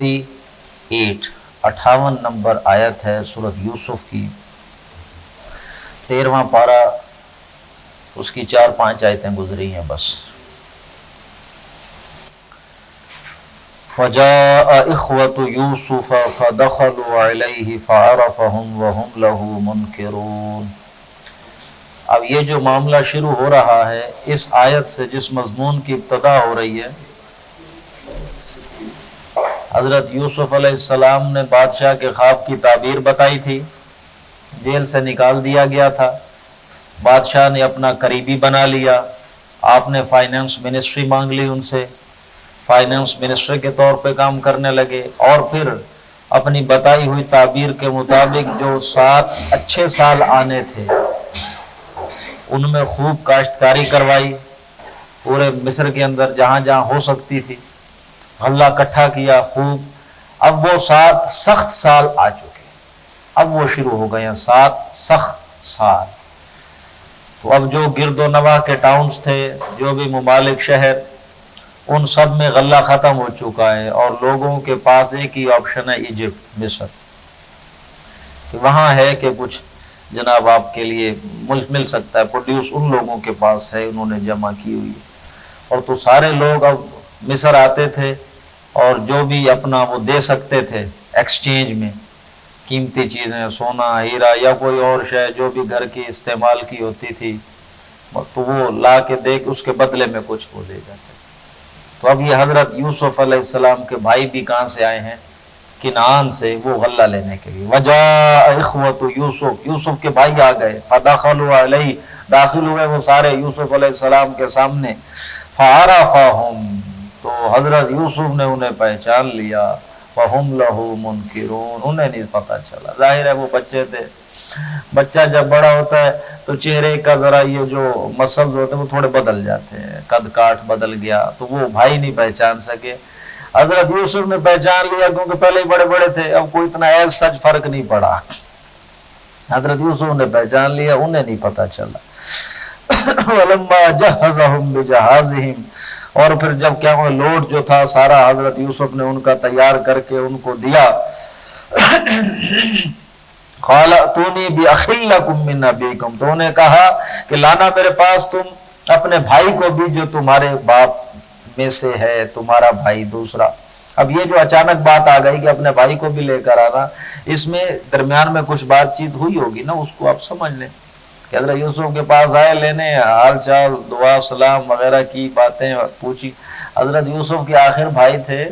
58 number آیت ہے سورۃ یوسف کی، 13واں پارہ، اس کی 4-5 آیتیں گزری ہیں بس۔ وَجَاءَ إِخْوَةُ يُوسُفَ فَدَخَلُوا عَلَيْهِ فَعَرَفَهُمْ وَهُمْ لَهُ مُنْكِرُونَ۔ اب یہ جو معاملہ شروع ہو رہا ہے اس آیت سے، جس مضمون کی ابتدا ہو رہی ہے، حضرت یوسف علیہ السلام نے بادشاہ کے خواب کی تعبیر بتائی تھی، جیل سے نکال دیا گیا تھا، بادشاہ نے اپنا قریبی بنا لیا، آپ نے فائنانس منسٹری مانگ لی ان سے، فائنانس منسٹر کے طور پہ کام کرنے لگے، اور پھر اپنی بتائی ہوئی تعبیر کے مطابق جو 7 اچھے سال آنے تھے ان میں خوب کاشتکاری کروائی، پورے مصر کے اندر جہاں جہاں ہو سکتی تھی غلہ اکٹھا کیا خوب۔ اب وہ 7 سخت سال آ چکے، اب وہ شروع ہو گئے ہیں 7 سخت سال۔ تو اب جو گرد و نواح کے ٹاؤنز تھے، جو بھی ممالک شہر، ان سب میں غلہ ختم ہو چکا ہے، اور لوگوں کے پاس ایک ہی آپشن ہے، ایجپٹ، مصر، کہ وہاں ہے کہ کچھ جناب آپ کے لیے مل سکتا ہے، پروڈیوس ان لوگوں کے پاس ہے، انہوں نے جمع کی ہوئی ہے۔ اور تو سارے لوگ اب مصر آتے تھے، اور جو بھی اپنا وہ دے سکتے تھے ایکسچینج میں، قیمتی چیزیں، سونا، ہیرا یا کوئی اور شے جو بھی گھر کی استعمال کی ہوتی تھی، تو وہ لا کے دے کے اس کے بدلے میں کچھ وہ دے جاتے۔ تو اب یہ حضرت یوسف علیہ السلام کے بھائی بھی کہاں سے آئے ہیں؟ کنعان سے، وہ غلہ لینے کے لیے۔ وجاء اخوۃ یوسف، یوسف کے بھائی آ گئے، فدخلوا علیہ، داخل ہوئے وہ سارے یوسف علیہ السلام کے سامنے، فعرفہم، تو حضرت یوسف نے انہیں پہچان لیا، وہم لہ منکرون، انہیں نہیں پتہ چلا۔ ظاہر ہے وہ بچے تھے، بچہ جب بڑا ہوتا ہے تو چہرے کا ذرا یہ جو مسلز ہوتے ہیں وہ تھوڑے بدل جاتے ہیں، قد کاٹ بدل گیا، تو وہ بھائی نہیں پہچان سکے۔ حضرت یوسف نے پہچان لیا کیونکہ پہلے ہی بڑے بڑے تھے، اب کوئی اتنا ایز سچ فرق نہیں پڑا۔ حضرت یوسف نے پہچان لیا، انہیں نہیں پتہ چلا۔ وَلَمَّا جَهَّزَهُمْ بِجَهَازِهِمْ، اور پھر جب کیا وہ لوٹ جو تھا سارا حضرت یوسف نے ان کا تیار کر کے ان کو دیا، قَالَ ائْتُونِي بِأَخٍ لَكُم مِّنْ أَبِيكُمْ، تو انہیں کہا کہ لانا میرے پاس تم اپنے بھائی کو بھی جو تمہارے باپ میں سے ہے، تمہارا بھائی دوسرا۔ اب یہ جو اچانک بات آ گئی کہ اپنے بھائی کو بھی لے کر آنا، اس میں درمیان میں کچھ بات چیت ہوئی ہوگی نا، اس کو آپ سمجھ لیں کہ حضرت یوسف کے پاس آئے لینے، حال چال، دعا سلام وغیرہ کی، باتیں پوچھی۔ حضرت یوسف کے آخر بھائی تھے،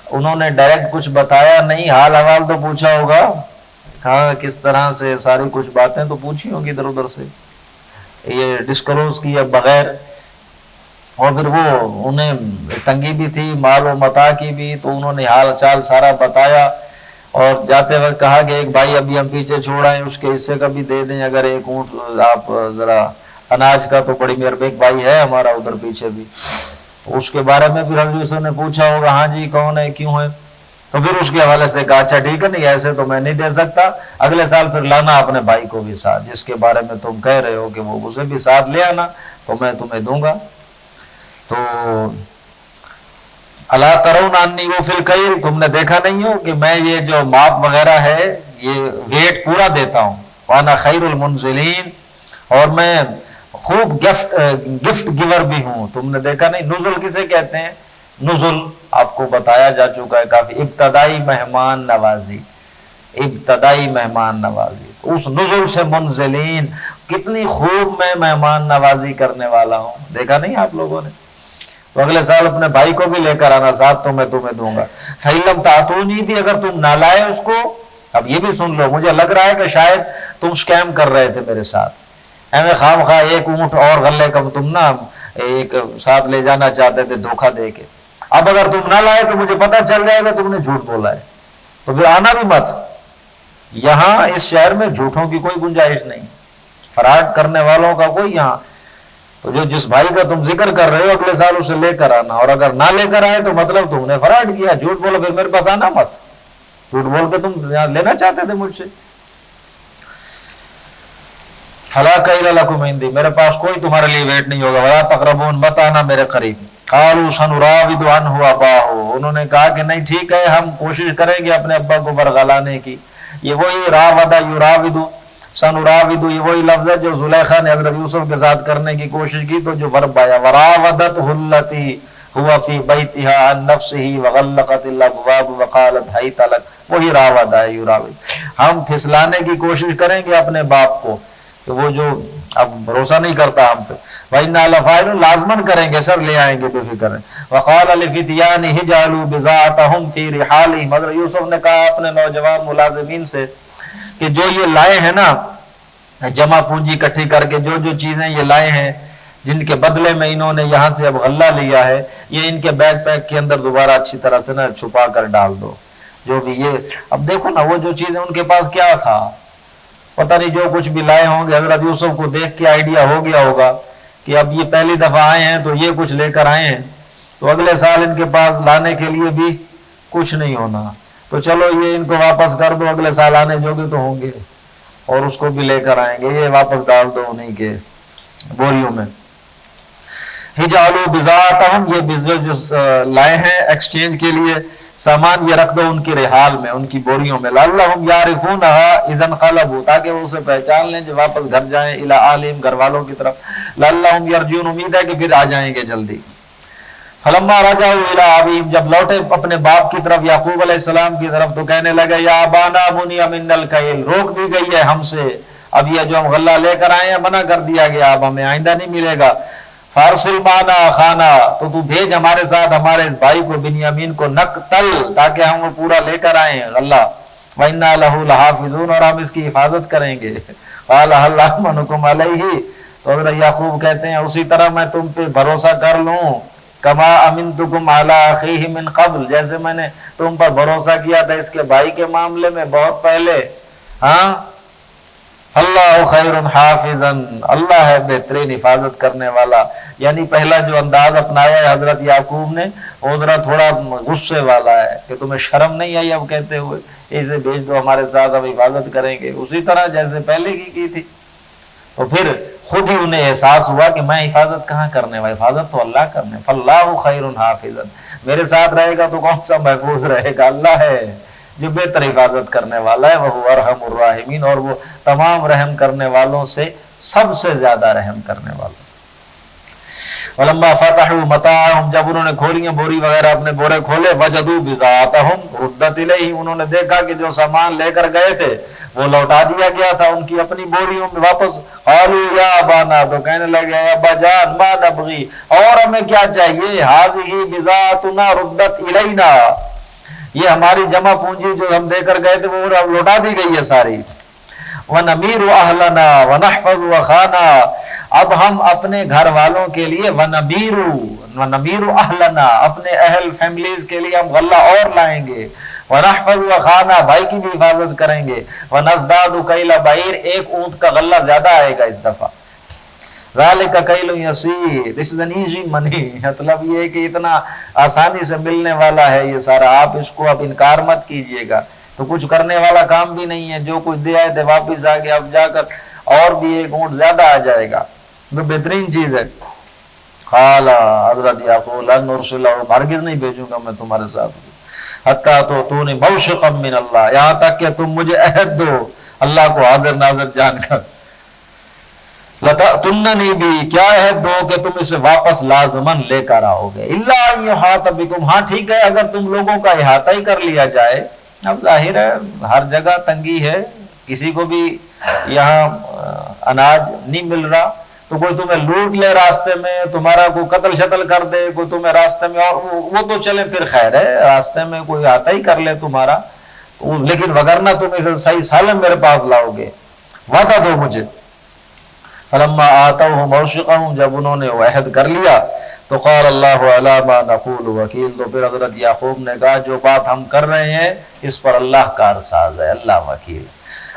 انہوں نے ڈائریکٹ کچھ بتایا نہیں، حال حوال تو پوچھا ہوگا، ہاں کس طرح سے، ساری کچھ باتیں تو پوچھی ہوگی ادھر ادھر سے، یہ ڈسکلوز کیا بغیر۔ اور پھر وہ انہیں تنگی بھی تھی، مال و متاع کی بھی، تو انہوں نے حال چال سارا بتایا، اور جاتے وقت کہا کہ ایک بھائی ابھی ہم پیچھے چھوڑ آئے، اس کے حصے کا بھی دے دیں، اگر ایک اونٹ آپ ذرا اناج کا، تو بڑی مہربانی، ایک بھائی ہے ہمارا ادھر پیچھے بھی، اس کے بارے میں پھر حضرت یوسف نے پوچھا ہوگا، ہاں جی کون ہے، کیوں ہے، تو پھر اس کے حوالے سے کہا اچھا ٹھیک ہے، نہیں ایسے تو میں نہیں دے سکتا، اگلے سال پھر لانا اپنے بھائی کو بھی ساتھ، جس کے بارے میں تم کہہ رہے ہو کہ وہ اسے بھی ساتھ لے آنا، تو میں تمہیں دوں گا۔ تو الا ترون انی اوفی الکیل، تم نے دیکھا نہیں ہو کہ میں یہ جو ماپ وغیرہ ہے یہ ویٹ پورا دیتا ہوں، وانا خیر المنزلین، اور میں خوب گفٹ گیور بھی ہوں، تم نے دیکھا نہیں۔ نزل کسے کہتے ہیں؟ نزل آپ کو بتایا جا چکا ہے کافی، ابتدائی مہمان نوازی، ابتدائی مہمان نوازی، اس نزل سے منزلین، کتنی خوب میں مہمان نوازی کرنے والا ہوں، دیکھا نہیں آپ لوگوں نے؟ تو اگلے سال اپنے بھائی کو بھی لے کر آنا ساتھ، تو میں تمہیں دوں گا۔ فَإِن لَمْ تَأْتُونِي، بھی اگر تم نہ لائے اس کو، اب یہ بھی سن لو، مجھے لگ رہا ہے کہ شاید تم سکیم کر رہے تھے میرے ساتھ، ایویں خام خواہ ایک اونٹ اور غلے کا تم نا ایک ساتھ لے جانا چاہتے تھے دھوکہ دے کے، اب اگر تم نہ لائے تو مجھے پتہ چل جائے گا تم نے جھوٹ بولا ہے، تو پھر آنا بھی مت، یہاں اس شہر میں جھوٹوں کی کوئی گنجائش نہیں، فراڈ کرنے والوں کا کوئی یہاں، تو جو جس بھائی کا تم ذکر کر رہے ہو اگلے سال اسے لے کر آنا، اور اگر نہ لے کر آئے تو مطلب تم نے فراڈ کیا، جھوٹ بولو، پھر میرے پاس آنا مت، جھوٹ بول کے تم لینا چاہتے تھے مجھ سے۔ فلا کیل لکم عندی، میرے پاس کوئی تمہارے لیے ویٹ نہیں ہوگا، ولا تقربون، مت آنا میرے قریب، قالوا سنراود عنہ اباہ، انہوں نے کہا کہ نہیں ٹھیک ہے ہم کوشش کریں گے اپنے ابا کو برگلانے کی۔ یہ وہی راودہ یراود، سنراود، یہ وہی لفظ ہے جو زلیخا نے حضرت یوسف کے ساتھ کرنے کی کوشش کی تو جو ورب آیا وراودته التي هو في بيتها عن نفسه وغلقت الابواب وقالت هيت لك، وہی راودہ ہے یراود۔ ہم پھسلانے کی کوشش کریں گے اپنے باپ کو کہ وہ جو اب بھروسہ نہیں کرتا ہم پہ، وَإِنَّا لَفَاعِلُونَ، لازماً کریں گے سر، لے آئیں گے بے فکر ہیں۔ وَقَالَ لِفِتْيَانِهِ اجْعَلُوا بِضَاعَتَهُمْ فِي رِحَالِهِمْ، حضرت یوسف نے کہا اپنے نوجوان ملازمین سے کہ جو یہ لائے ہیں نا جمع پونجی اکٹھی کر کے، جو جو چیزیں یہ لائے ہیں جن کے بدلے میں انہوں نے یہاں سے اب غلہ لیا ہے، یہ ان کے بیگ پیک کے اندر دوبارہ اچھی طرح سے نا چھپا کر ڈال دو۔ جو بھی یہ اب دیکھو نا وہ جو چیزیں ان کے پاس کیا تھا، پتہ نہیں جو کچھ بھی لائے ہوں گے، حضرت یوسف کو دیکھ کے آئیڈیا ہو گیا ہوگا کہ اب یہ پہلی دفعہ آئے ہیں تو یہ کچھ لے کر آئے ہیں تو اگلے سال ان کے پاس لانے کے لیے بھی کچھ نہیں ہونا، تو چلو یہ ان کو واپس کر دو، اگلے سال آنے جو بھی تو ہوں گے اور اس کو بھی لے کر آئیں گے، یہ واپس ڈال دو انہیں کے بوریوں میں۔ ہجالو بضاعتہم، یہ بزنس جو لائے ہیں ایکسچینج کے لیے سامان، یہ رکھ دو ان کی رحال میں، ان کی بوریوں میں، لعلہم یعرفونہا اذا انقلبوا، تاکہ وہ اسے پہچان لیں جب واپس گھر جائیں، الی اہلہم، گھر والوں کی طرف، لعلہم یرجعون، امید ہے کہ پھر آ جائیں گے جلدی۔ فلما رجعوا الی ابیہم، جب لوٹے اپنے باپ کی طرف یعقوب علیہ السلام کی طرف تو کہنے لگے یا ابانا منع منا الکیل، روک دی گئی ہے ہم سے، اب یہ جو ہم غلہ لے کر آئے ہیں منع کر دیا گیا، اب ہمیں آئندہ نہیں ملے گا۔ فارسل معنا اخانا، تو بھیج ہمارے ساتھ ہمارے اس بھائی کو بنیامین کو، نقتل، تاکہ ہم وہ پورا لے کر آئیں غلہ، وَإِنَّا لَهُ لَحَافِظُونَ، اور ہم اس کی حفاظت کریں گے۔ قَالَ هَلْ أَأْمَنُكُمْ عَلَيْهِ، تو حضرت یعقوب کہتے ہیں اسی طرح میں تم پہ بھروسہ کر لوں، کما امنتکم علی اخیہ من قبل، جیسے میں نے تم پر بھروسہ کیا تھا اس کے بھائی کے معاملے میں بہت پہلے۔ ہاں، اللہ خیر حافظا، اللہ ہے بہترین حفاظت کرنے والا۔ یعنی پہلا جو انداز اپنایا ہے حضرت یعقوب نے وہ ذرا تھوڑا غصے والا ہے کہ تمہیں شرم نہیں آئی اب کہتے ہوئے اسے بھیج دو ہمارے ساتھ، اب حفاظت کریں گے، اسی طرح جیسے پہلے کی تھی۔ تو پھر خود ہی انہیں احساس ہوا کہ میں حفاظت کہاں کرنے والا، حفاظت تو اللہ کرنے، فاللہ خیر حافظا، میرے ساتھ رہے گا تو کون سا محفوظ رہے گا، اللہ ہے جو بہتر حفاظت کرنے والا ہے، وہ ارحم الراحمین، اور وہ تمام رحم کرنے والوں سے سب سے زیادہ رحم کرنے والا۔ ولما فتحوا متاعهم، جب انہوں نے کھولیاں بوری وغیرہ اپنے بورے کھولے، وجدوا بضاعتهم ردت الیہم، انہوں نے دیکھا کہ جو سامان لے کر گئے تھے وہ لوٹا دیا گیا تھا ان کی اپنی بوریوں میں واپس۔ قالوا یا ابانا، تو کہنے لگے ابا جان ما نبغی، اور ہمیں کیا چاہیے، هذه بضاعتنا ردت الینا، یہ ہماری جمع پونجی جو ہم دے کر گئے تھے وہ لوٹا دی گئی ہے ساری۔ وَنَمِيرُ أَهْلَنَا وَنَحْفَظُ وَخَانَا، اب ہم اپنے گھر والوں کے لیے وَنَمِيرُ أَهْلَنَا، اپنے اہل فیملیز کے لیے ہم غلہ اور لائیں گے، وَنَحْفَظُ وَخَانَا، بھائی کی بھی حفاظت کریں گے، وَنَزْدَادُ كَيْلَ بَعِيرٍ، ایک اونٹ کا غلہ زیادہ آئے گا اس دفعہ۔ ذَلِكَ كَيْلٌ يَسِيرٌ، this is an easy money، مطلب یہ ہے کہ اتنا آسانی سے ملنے والا ہے یہ سارا، آپ اس کو اب انکار مت کیجئے گا، تو کچھ کرنے والا کام بھی نہیں ہے، جو کچھ دے آئے تھے واپس آ گیا، اب جا کر اور بھی ایک اونٹ زیادہ آ جائے گا، تو بہترین چیز ہے۔ قال حضرت یعقوب لن نرسلہ، ہرگز نہیں بھیجوں گا میں تمہارے ساتھ، حتیٰ تو نے موثقا من اللہ، یہاں تک کہ تم مجھے عہد دو اللہ کو حاضر ناظر جان کر، لتأتوننی بھی، کیا عہد دو کہ تم اسے واپس لازماً لے کر آؤ گے، الا ان یحاط بکم، ہاں ٹھیک ہے اگر تم لوگوں کا احاطہ ہی کر لیا جائے، اب ظاہر ہے ہر جگہ تنگی ہے، کسی کو بھی یہاں اناج نہیں مل رہا، تو کوئی تمہیں لوٹ لے راستے میں، تمہارا کوئی قتل شتل کر دے، کوئی تمہیں راستے میں، اور وہ تو چلے پھر خیر ہے، راستے میں کوئی آتا ہی کر لے تمہارا، لیکن وگرنہ تم اسے صحیح سالم میرے پاس لاؤ گے، وعدہ دو مجھے۔ فلما آتوہ موثقہم، جب انہوں نے وہ عہد کر لیا تو قال اللہ علی ما نقول وکیل، تو پھر حضرت یعقوب نے کہا جو بات ہم کر رہے ہیں اس پر اللہ کارساز ہے، اللہ وکیل۔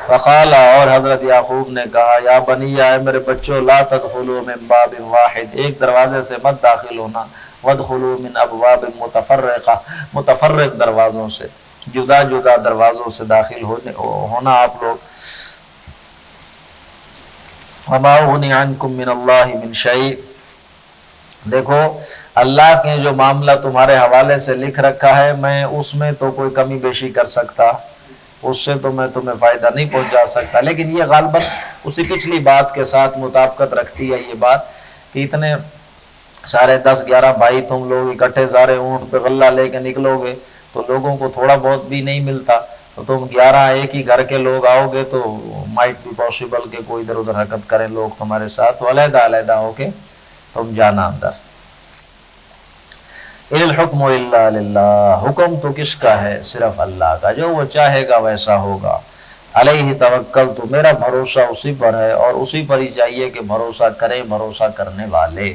وقال، اور حضرت یعقوب نے کہا یا بنی، اے میرے بچوں، لا تدخلوا من باب واحد، ایک دروازے سے مت داخل ہونا، وادخلوا من ابواب متفرقہ، متفرق دروازوں سے، جدا جدا دروازوں سے داخل ہونا آپ لوگ۔ وما اغنی عنکم من اللہ من شیء، دیکھو اللہ نے جو معاملہ تمہارے حوالے سے لکھ رکھا ہے میں اس میں تو کوئی کمی بیشی کر سکتا، اس سے تو میں تمہیں فائدہ نہیں پہنچا سکتا. لیکن یہ غالباً اسی پچھلی بات کے ساتھ مطابقت رکھتی ہے یہ بات کہ اتنے سارے 10-11 بھائی تم لوگ اکٹھے سارے اونٹ پہ غلہ لے کے نکلو گے تو لوگوں کو تھوڑا بہت بھی نہیں ملتا، تو تم 11 ایک ہی گھر کے لوگ آؤ گے تو مائٹ بھی پاسبل کہ کوئی ادھر ادھر حرکت کریں لوگ تمہارے ساتھ، تو علیحدہ علیحدہ ہو کے تم جانا اندر. الحکم الا للہ، حکم تو کس کا ہے؟ صرف اللہ کا، جو وہ چاہے گا ویسا ہوگا. علیہ توکل، تو میرا بھروسہ اسی پر ہے اور اسی پر ہی چاہیے کہ بھروسہ کریں بھروسہ کرنے والے.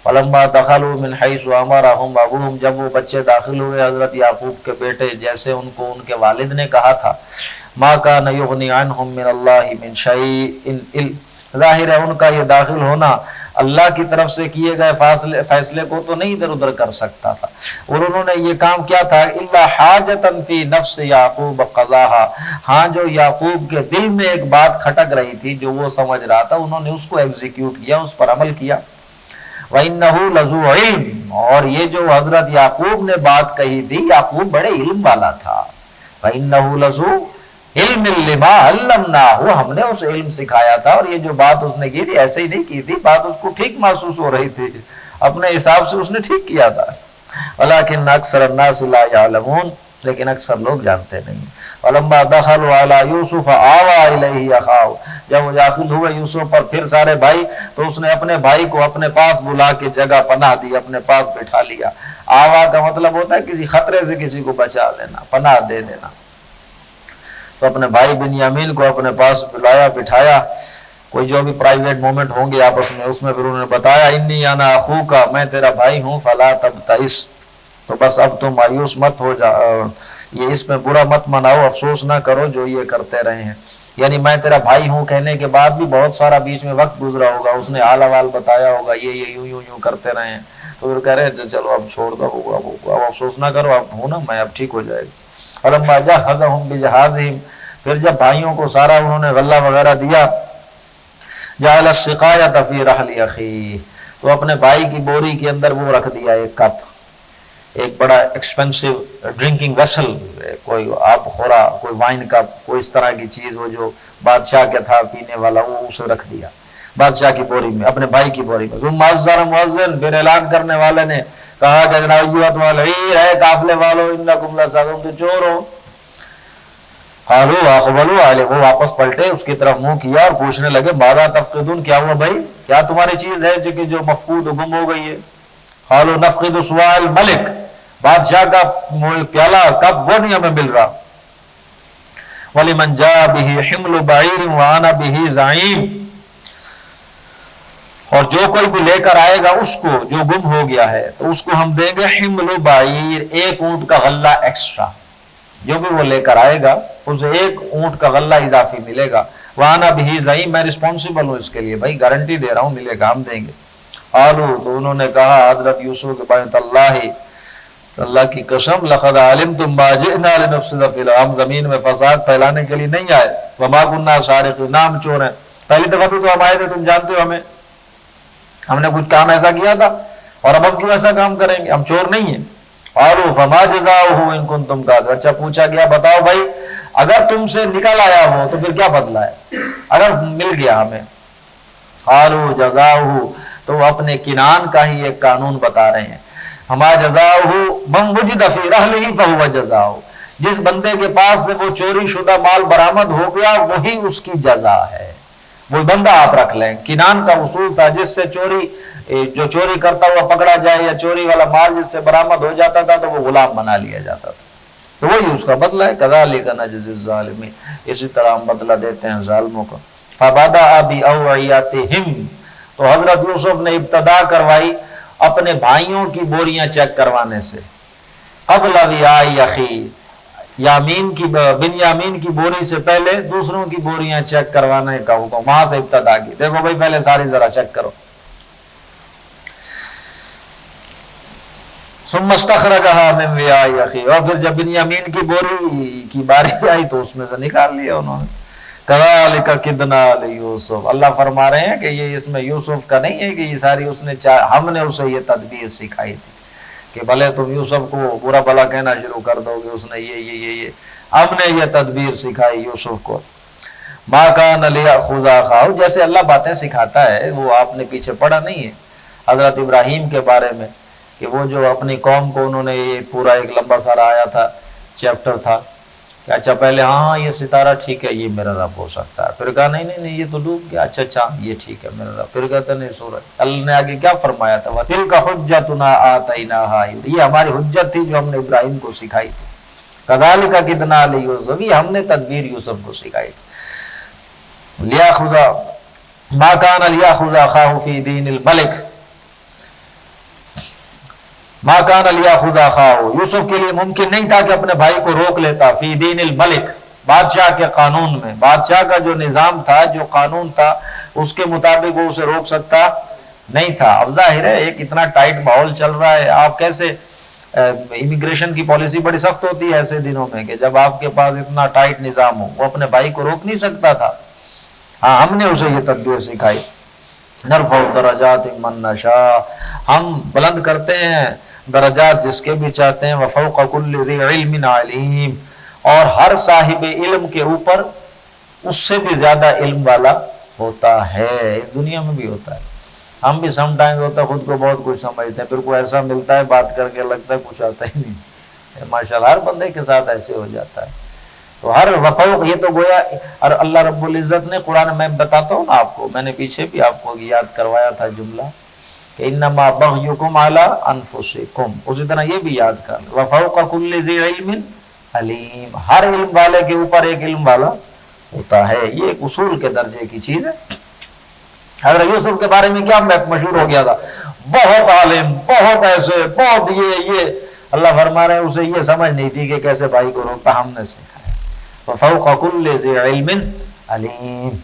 فلما دخلوا من حیث امرهم ابوہم، جب وہ بچے داخل ہوئے حضرت یعقوب کے بیٹے جیسے ان کو ان کے والد نے کہا تھا، ما کان یغنی عنہم من اللہ من شیء، ظاہر ہے ان کا یہ داخل ہونا اللہ کی طرف سے کیے گئے فیصلے کو تو نہیں ادھر ادھر کر سکتا تھا، اور انہوں نے یہ کام کیا تھا الا حاجتا فی نفس یعقوب قضاها، ہاں جو یعقوب کے دل میں ایک بات کھٹک رہی تھی جو وہ سمجھ رہا تھا انہوں نے اس کو ایگزیکیوٹ کیا، اس پر عمل کیا. وَإِنَّهُ لَذُو عِلْمٍ، اور یہ جو حضرت یعقوب نے بات کہی تھی یعقوب بڑے علم والا تھا. وَإِنَّهُ لَذُو عِلْمٍ لِمَا عَلَّمْنَاهُ، ہم نے اسے علم سکھایا تھا، اور یہ جو بات اس نے کی تھی ایسے ہی نہیں کی تھی، بات اس کو ٹھیک محسوس ہو رہی تھی، اپنے حساب سے اس نے ٹھیک کیا تھا. وَلَكِنَّ أَكْثَرَ النَّاسِ لَا يَعْلَمُونَ، لیکن اکثر لوگ جانتے نہیں. وَلَمَّا دَخَلُوا عَلَى يُوسُفَ آوَىٰ إِلَيْهِ أَخَاهُ، جب وہ داخل ہوئے یوسف پر پھر سارے بھائی تو اس نے اپنے بھائی کو اپنے پاس بلا کے جگہ پناہ دی، اپنے پاس بٹھا لیا. آوا کا مطلب ہوتا ہے کسی خطرے سے کسی کو بچا لینا، پناہ دے دینا. تو اپنے بھائی بنیامین کو اپنے پاس بلایا بٹھایا، کوئی جو بھی پرائیویٹ مومنٹ ہوں گے آپس میں اس میں پھر انہوں نے بتایا انی انا اخوک، میں تیرا بھائی ہوں، فلا تبتئس، تو بس اب تم مایوس مت ہو جا، یہ اس میں برا مت مناؤ، افسوس نہ کرو جو یہ کرتے رہے ہیں. یعنی میں تیرا بھائی ہوں کہنے کے بعد بھی بہت سارا بیچ میں وقت گزرا ہوگا، اس نے حال احوال بتایا ہوگا، یہ یوں یوں یوں کرتے رہے ہیں، تو پھر کہہ رہے ہیں چلو اب چھوڑ دو، اب افسوس نہ کرو، اب ہوں نا میں، اب ٹھیک ہو جائے گا. فلما جہزهم بجہازهم، پھر جب بھائیوں کو سارا انہوں نے غلہ وغیرہ دیا، جعل السقایۃ فی رحل اخیہ، تو اپنے بھائی کی بوری کے اندر وہ رکھ دیا ایک کپ، ایک بڑا ایکسپینسو ڈرنکنگ ویسل، کوئی آب خورا، کوئی وائن کپ، کوئی اس طرح کی چیز وہ جو بادشاہ کا تھا پینے والا، وہ اسے رکھ دیا بادشاہ کی بوری میں، اپنے بھائی کی بوری میں. ثم اذن مؤذن، پھر اعلان کرنے والے نے کہا کہ جناب ہے قافلے والو انکم لسارقون، تو چور ہو. قالوا اقبلوا علیہ، وہ واپس پلٹے اس کی طرف منہ کیا اور پوچھنے لگے ماذا تفقدون، کیا ہوا بھائی، کیا تمہاری چیز ہے جو مفقود گم ہو گئی ہے. قالوا نفقد سواء الملک، بادشاہ کا پیالہ کب وہ نہیں ہمیں مل رہا. وَلِمَنْ جَاءَ بِهِ حِمْلُ بَعِيرٍ وَأَنَا بِهِ زَعِيمٌ، اور جو کوئی بھی لے کر آئے گا اس کو جو گم ہو گیا ہے تو اس کو ہم دیں گے حمل بعیر، ایک اونٹ کا غلہ ایکسٹرا، جو بھی وہ لے کر آئے گا اسے ایک اونٹ کا غلہ اضافی ملے گا. وَأَنَا بِهِ زَعِيمٌ، میں رسپانسبل ہوں اس کے لیے، بھائی گارنٹی دے رہا ہوں ملے گا، ہم دیں گے. قالوا، تو انہوں نے کہا حضرت یوسف کے بارے میں اللہ کی قسم لقد علمتم ما جئنا لنفسد فی الارض، ہم زمین میں فساد پھیلانے کے لیے نہیں آئے. وما كنا سارقین، نام چور ہیں، پہلی دفعہ تو ہم آئے تھے، تم جانتے ہو ہم نے کچھ کام ایسا کیا تھا اور اب ہم کیوں ایسا کام کریں گے، ہم چور نہیں ہیں. قالوا فما جزاؤه ان كنتم قادرین، اچھا پوچھا گیا بتاؤ بھائی اگر تم سے نکل آیا ہو تو پھر کیا بدلہ ہے اگر مل گیا ہمیں. قالوا جزاؤه، تو وہ اپنے کنان کا ہی ایک قانون بتا رہے ہیں. ہما جزاؤہ من وجد فی رحلہ فہو جزاؤہ، جس بندے کے پاس سے وہ چوری شدہ مال برآمد ہو گیا وہی اس کی جزا ہے، وہ بندہ آپ رکھ لیں. کنان کا اصول تھا جس سے جو چوری کرتا ہوا پکڑا جائے یا چوری والا مال جس سے برآمد ہو جاتا تھا تو وہ غلام بنا لیا جاتا تھا، تو وہی اس کا بدلہ ہے. کذالک نجزی الظالمین، اسی طرح ہم بدلہ دیتے ہیں ظالموں کو. فبدأ بأوعیتہم، تو حضرت یوسف نے ابتدا کروائی اپنے بھائیوں کی بوریاں چیک کروانے سے. قبل وعاء اخی، بنیامین کی بوری سے پہلے دوسروں کی بوریاں چیک کروانے کا حکم، وہاں سے ابتدا کی. دیکھو بھائی پہلے ساری ذرا چیک کرو. ثم استخرجها من وعاء اخی، اور پھر جب بنیامین کی بوری کی باری آئی تو اس میں سے نکال لیا انہوں نے. کذالک کدنا لیوسف، اللہ فرما رہے ہیں کہ یہ اس میں یوسف کا نہیں ہے کہ یہ ساری اس نے ہم نے اسے یہ تدبیر سکھائی تھی کہ بھلے تم یوسف کو برا بھلا کہنا شروع کر دو گے، اس نے یہ ہم نے یہ تدبیر سکھائی یوسف کو۔ ما کان لیأخذ اخاہ، جیسے اللہ باتیں سکھاتا ہے وہ آپ نے پیچھے پڑھا نہیں ہے حضرت ابراہیم کے بارے میں کہ وہ جو اپنی قوم کو انہوں نے یہ پورا ایک لمبا سارا آیا تھا، چیپٹر تھا کہ اچھا پہلے ہاں یہ ستارہ ٹھیک ہے یہ میرا رب ہو سکتا ہے، پھر کہا نہیں یہ تو ڈوب گیا، اچھا یہ ٹھیک ہے میرا رب، پھر کہتے نہیں سورج، اللہ نے آگے کیا فرمایا تھا، وَتِلْكَ حُجَّتُنَا آتَيْنَاهَا، یہ ہماری حجت تھی جو ہم نے ابراہیم کو سکھائی تھی، كَذَلِكَ كِدْنَا لِيُوسُفَ، یہ ہم نے تدبیر یوسف کو سکھائی تھی۔ لِيَأْخُذَ مَا كَانَ لِيَأْخُذَ أَخَاهُ فِي دِينِ الْمَلِكِ، ما کان لیاخذ اخاہ، یوسف کے لیے ممکن نہیں تھا کہ اپنے بھائی کو روک لیتا، فی دین الملک، بادشاہ کے قانون میں، بادشاہ کا جو نظام تھا جو قانون تھا اس کے مطابق وہ اسے روک سکتا نہیں تھا۔ اب ظاہر ہے ایک اتنا ٹائٹ ماحول چل رہا ہے، آپ کیسے امیگریشن کی پالیسی بڑی سخت ہوتی ہے ایسے دنوں میں کہ جب آپ کے پاس اتنا ٹائٹ نظام ہو، وہ اپنے بھائی کو روک نہیں سکتا تھا۔ ہاں ہم نے اسے یہ تدبیر سکھائی، نرفع درجات من نشاء، ہم بلند کرتے ہیں درجات جس کے بھی چاہتے ہیں، وفوق کل ذی علم علیم، اور ہر صاحب علم کے اوپر اس سے بھی زیادہ علم والا ہوتا ہے، اس دنیا میں بھی ہوتا ہے۔ ہم بھی سم ٹائمز ہوتا ہے خود کو بہت کچھ سمجھتے ہیں، پھر کوئی ایسا ملتا ہے بات کر کے لگتا ہے کچھ آتا ہی نہیں، ماشاءاللہ ہر بندے کے ساتھ ایسے ہو جاتا ہے۔ تو ہر وفوق، یہ تو گویا اور اللہ رب العزت نے قرآن میں بتاتا ہوں نا آپ کو، میں نے پیچھے بھی آپ کو یاد کروایا تھا جملہ کہ انما بغیکم علی انفسکم، اسی طرح یہ بھی یاد کر لیں وفوق کل ذی علم علیم، ہر علم والے کے اوپر ایک علم والا ہوتا ہے، یہ ایک اصول کے درجے کی چیز ہے۔ حضرت یوسف کے بارے میں کیا مشہور ہو گیا تھا، بہت عالم، بہت ایسے، بہت یہ اللہ فرما رہے ہیں اسے یہ سمجھ نہیں تھی کہ کیسے بھائی کو روکتا، ہم نے سکھایا۔ وفوق کل ذی علم علیم،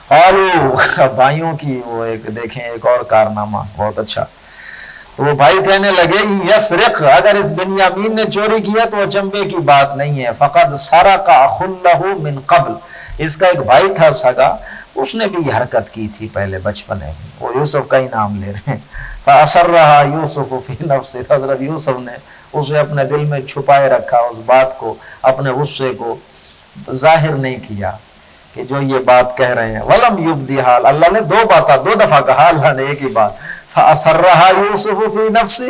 قالوا، بھائیوں کی وہ ایک دیکھیں ایک اور کارنامہ بہت اچھا، تو وہ بھائی کہنے لگے یسرق، اگر اس بنیامین نے چوری کیا تو اچنبے کی بات نہیں ہے، فقد سرق اخ له من قبل، اس کا ایک بھائی تھا سگا، اس نے بھی یہ حرکت کی تھی پہلے بچپنے میں، وہ یوسف کا ہی نام لے رہے ہیں، فَأَسَرَّهَا يُوسُفُ فِي نَفْسِهِ، حضرت یوسف نے اسے اپنے دل میں چھپائے رکھا، اس بات کو، اپنے غصے کو ظاہر نہیں کیا کہ جو یہ بات کہہ رہے ہیں۔ وَلَمْ يُبْدِهَا، اللہ نے دو دفعہ کہا، اللہ نے ایک ہی بات، فَأَسَرَّهَا يُوسُفُ فِي نَفْسِهِ،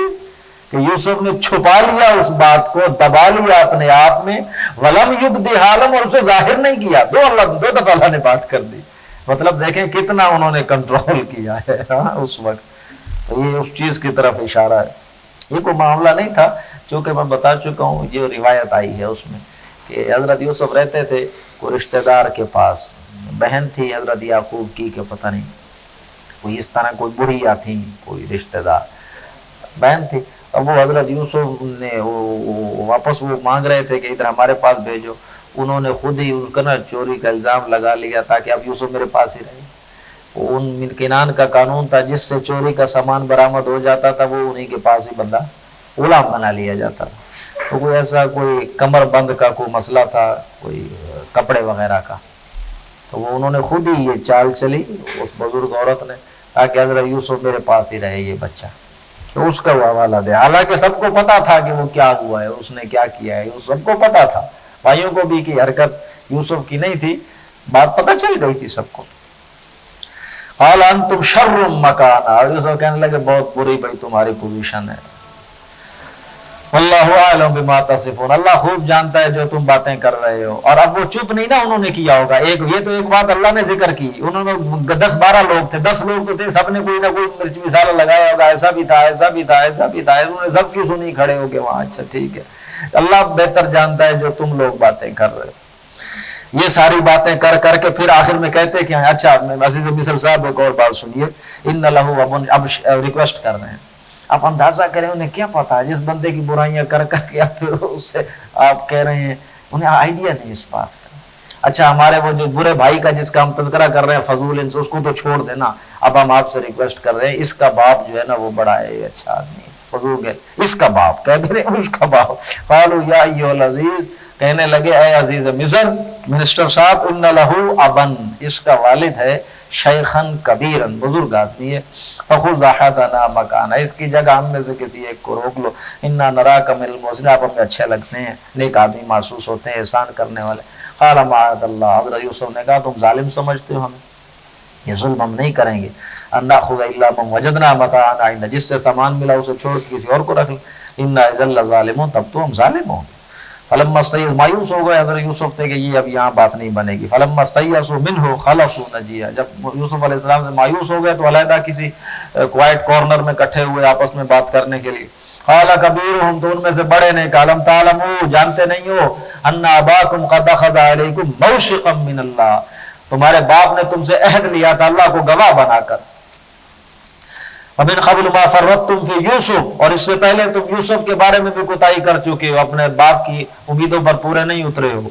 کہ یوسف نے چھپا لیا اس بات کو، دبا لیا اپنے آپ میں، وَلَمْ يُبْدِهَا، اور اسے ظاہر نہیں کیا، دو دفعہ اللہ نے بات کر دی، مطلب دیکھیں کتنا انہوں نے کنٹرول کیا ہے اس وقت۔ تو یہ اس چیز کی طرف اشارہ ہے، یہ کوئی معاملہ نہیں تھا، چونکہ میں بتا چکا ہوں یہ روایت آئی ہے اس میں کہ حضرت یوسف رہتے تھے کوئی رشتہ دار کے پاس، بہن تھی حضرت یعقوب کی کہ پتہ نہیں کوئی اس طرح کوئی بڑھیا تھی، کوئی رشتہ دار بہن تھی، اب وہ حضرت یوسف نے واپس وہ مانگ رہے تھے کہ ادھر ہمارے پاس بھیجو، انہوں نے خود ہی ان کا نا چوری کا الزام لگا لیا تاکہ اب یوسف میرے پاس ہی رہے۔ ان کنان کا قانون تھا جس سے چوری کا سامان برآمد ہو جاتا تھا وہ انہی کے پاس ہی بندہ غلام بنا لیا جاتا تھا۔ تو کوئی ایسا کوئی کمر بند کا کوئی مسئلہ تھا، کوئی کپڑے وغیرہ کا، تو وہ انہوں نے خود ہی یہ چال چلی اس بزرگ عورت نے تاکہ حضرت یوسف میرے پاس ہی رہے یہ بچہ، تو اس کا وہ حوالہ دے، حالانکہ سب کو پتا تھا کہ وہ کیا ہوا ہے، اس نے کیا کیا ہے، سب کو پتا تھا، بھائیوں کو بھی کہ حرکت یوسف کی نہیں تھی، بات پتہ چل گئی تھی سب کو۔ قال انتم شر مکانا، اور یوسف کہنے لگے بہت بری بھائی تمہاری پوزیشن ہے، واللہ اعلم بما تصفون، اللہ خوب جانتا ہے جو تم باتیں کر رہے ہو۔ اور اب وہ چپ نہیں نا انہوں نے کیا ہوگا، یہ تو ایک بات اللہ نے ذکر کی، انہوں نے 10-12 لوگ تھے، 10 لوگ تو تھے، سب نے کوئی نہ کوئی مرچ مثال لگایا ہوگا، ایسا بھی تھا ایسا بھی تھا ایسا بھی تھا، انہوں نے سب کی سنی کھڑے ہو کے وہاں، اچھا ٹھیک ہے، اللہ بہتر جانتا ہے جو تم لوگ باتیں کر رہے ہو۔ یہ ساری باتیں کر کر کے پھر آخر میں کہتے کہ اچھا عزیز مصر صاحب ایک اور بات سنیے، ان لہو، اب ریکویسٹ کر رہے ہیں، آپ اندازہ کریں انہیں کیا پتا ہے جس بندے کی برائیاں کر کر کے پھر اس سے آپ کہہ رہے ہیں، انہیں آئیڈیا نہیں اس بات کا۔ اچھا ہمارے وہ جو برے بھائی کا جس کا ہم تذکرہ کر رہے ہیں فضول انس، اس کو تو چھوڑ دینا، اب ہم آپ سے ریکویسٹ کر رہے ہیں، اس کا باپ جو ہے نا وہ بڑا ہے اچھا آدمی، فضول ہے، اس کا باپ کہہ رہے ہیں، اس کا باپ، قالوا یا ایھا العزیز کہنے لگے اے عزیز مصر منسٹر صاحب ان لہو ابن، اس کا والد ہے شیخن کبیرن، بزرگ آدمی ہے، فخذ احدنا مکانہ، اس کی جگہ ہم میں سے کسی ایک کو روک لو، انا نراک من المحسنین، آپ ہمیں اچھے لگتے ہیں، نیک آدمی محسوس ہوتے ہیں، احسان کرنے والے۔ قال معاذ اللہ، حضرت یوسف نے کہا تم ظالم سمجھتے ہو ہمیں، یہ ظلم ہم نہیں کریں گے، ان ناخذ الا من وجدنا متاعنا عندنا، جس سے سامان ملا اسے چھوڑ کے کسی اور کو رکھ لیں، انا اذا لظالمون، تب تو ہم ظالم ہوں گے۔ فلما استيئسوا، مایوس ہو گئے حضرت یوسف تھے کہ یہ اب یہاں بات نہیں بنے گی، فلما استيئسوا منه خلصوا نجيا، جب یوسف علیہ السلام سے مایوس ہو گئے تو علیحدہ کسی کوائٹ کارنر میں اکٹھے ہوئے آپس میں بات کرنے کے لیے۔ قال کبیرهم، تو ان میں سے بڑے نے کہا الم تعلموا، جانتے نہیں ہو ان اباکم قد اخذ علیکم موثقا من اللہ، تمہارے باپ نے تم سے عہد لیا تھا اللہ کو گواہ بنا کر، ومن قبل ما فرطتم فی یوسف، اور اس سے پہلے تم یوسف کے بارے میں بھی کوتاہی کر چکے ہو، اپنے باپ کی امیدوں پر پورے نہیں اترے ہو۔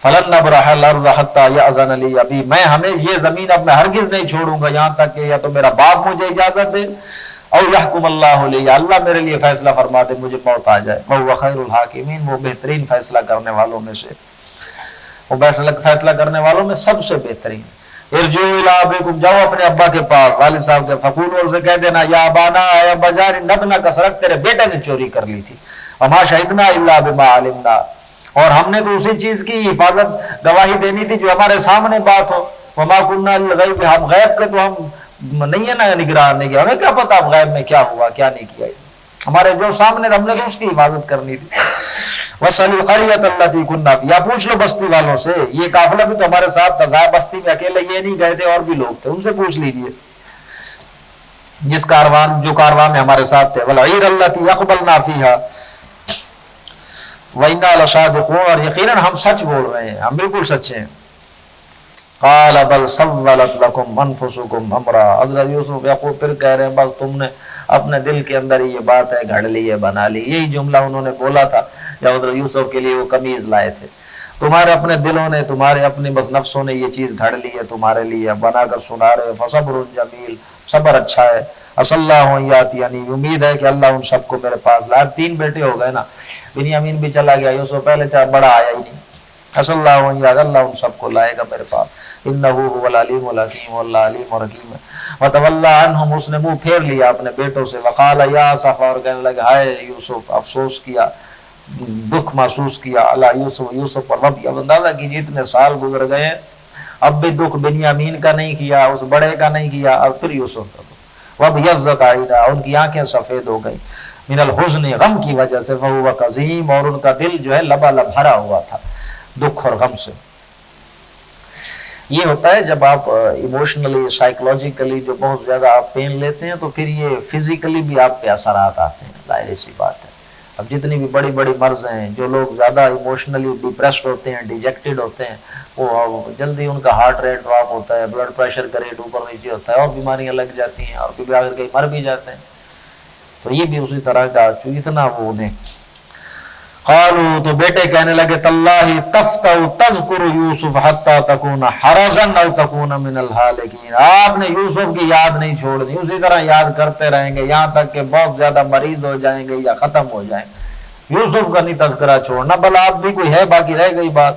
فلن نبرح الارض حتی یأذن لی ابی، میں ہمیں یہ زمین اب میں ہرگز نہیں چھوڑوں گا یہاں تک کہ یا تو میرا باپ مجھے اجازت دے، او یحکم اللہ لی، یا اللہ میرے لیے فیصلہ فرما دے، مجھے موت آ جائے، وہو خیر الحاکمین، وہ بہترین فیصلہ کرنے والوں میں سے، وہ فیصلہ کرنے والوں میں سب سے بہترین۔ ارجعوا الی ابیکم، جاؤ اپنے ابا کے پاس، والد صاحب کے، فقولوا، اسے کہہ دینا یا ابانا، اے ابا جان، نبنا سرق، تیرے بیٹے نے چوری کر لی تھی، وما شہدنا الا بما علمنا، اور ہم نے تو اسی چیز کی حفاظت گواہی دینی تھی جو ہمارے سامنے بات ہو، وما كنا للغیب، ہم غیب کے تو ہم نہیں ہے نا نگران نہیں کیا، ہمیں کیا پتا غیب میں کیا ہوا کیا نہیں کیا، ہمارے جو سامنے ہم نے تو اس کی حفاظت کرنی تھی۔ وَاسْأَلِ الْقَرْيَةَ الَّتِي كُنَّا فِيهَا، یا پوچھ لو بستی والوں سے، یہ قافلہ بھی تو ہمارے ساتھ تھا، بستی میں اکیلے یہ نہیں گئے تھے، اور بھی لوگ تھے، ان سے پوچھ لیجئے جو کاروان میں ہمارے ساتھ تھے، وَالْعِيرَ الَّتِي أَقْبَلْنَا فِيهَا وَإِنَّا لَصَادِقُونَ، اور یقیناً ہم سچ بول رہے ہیں، ہم بالکل سچے ہیں۔ قَالَ بَلْ سَوَّلَتْ لَكُمْ أَنفُسُكُمْ أَمْرًا، حضرت یوسف یعقوب پھر کہہ رہے ہیں بس تم نے اپنے دل کے اندر یہ بات ہے گھڑ لی ہے، بنا لی، یہی جملہ انہوں نے بولا تھا جب حضرت یوسف کے لیے وہ قمیض لائے تھے، تمہارے اپنے دلوں نے، تمہارے اپنے بس نفسوں نے یہ چیز گھڑ لی ہے تمہارے لیے، بنا کر سنا رہے، فصبر جمیل، صبر اچھا ہے، عسى الله ان ياتيني، امید ہے کہ اللہ ان سب کو میرے پاس لائے، تین بیٹے ہو گئے نا، بنیامین بھی چلا گیا، یوسف پہلے چاہے بڑا آیا ہی نہیں، عسى الله ان ياتي، اللہ ان سب کو لائے گا میرے پاس، انه هو العلیم الحکیم، واللہ علیم اور حکیم ہے۔ وتولى عنهم، اس نے منہ پھیر لیا اپنے بیٹوں سے، وقال یا اسفا، اور کہنے لگا ہائے یوسف، افسوس کیا، دکھ محسوس کیا، اللہ یوسف، یوسف پر رب، اب اندازہ کیجیے اتنے سال گزر گئے اب بھی دکھ بنیامین کا نہیں کیا، اس بڑے کا نہیں کیا، اور پھر یوسف کا، وَابْيَضَّتْ عَيْنَاهُ، ان کی آنکھیں سفید ہو گئی، من الحزن، غم کی وجہ سے، فَهُوَ كَظِيمٌ، اور ان کا دل جو ہے لبالب بھرا ہوا تھا دکھ اور غم سے۔ یہ ہوتا ہے جب آپ ایموشنلی سائیکولوجیکلی جو بہت زیادہ آپ پین لیتے ہیں تو پھر یہ فزیکلی بھی آپ پہ اثرات آتے ہیں، ظاہر سی بات ہے۔ اب جتنی بھی بڑی بڑی مرض ہیں، جو لوگ زیادہ ایموشنلی ڈپریسڈ ہوتے ہیں، ڈیجیکٹڈ ہوتے ہیں، وہ جلدی ان کا ہارٹ ریٹ ڈراپ ہوتا ہے، بلڈ پریشر کا ریٹ اوپر نیچے ہوتا ہے، اور بیماریاں لگ جاتی ہیں، اور پھر آخر کہیں مر بھی جاتے ہیں۔ تو یہ بھی اسی طرح کا، اتنا وہ انہیں قالوا، تو بیٹے کہنے لگے تاللہ تفتأ تذکر یوسف حتی تکون حرزا او تکون من الہالکین، آپ نے یوسف کی یاد نہیں چھوڑنی، اسی طرح یاد کرتے رہیں گے یہاں تک کہ بہت زیادہ مریض ہو جائیں گے یا ختم ہو جائیں گے، یوسف کا نہیں تذکرہ چھوڑنا، بل آپ بھی کوئی ہے، باقی رہ گئی بات۔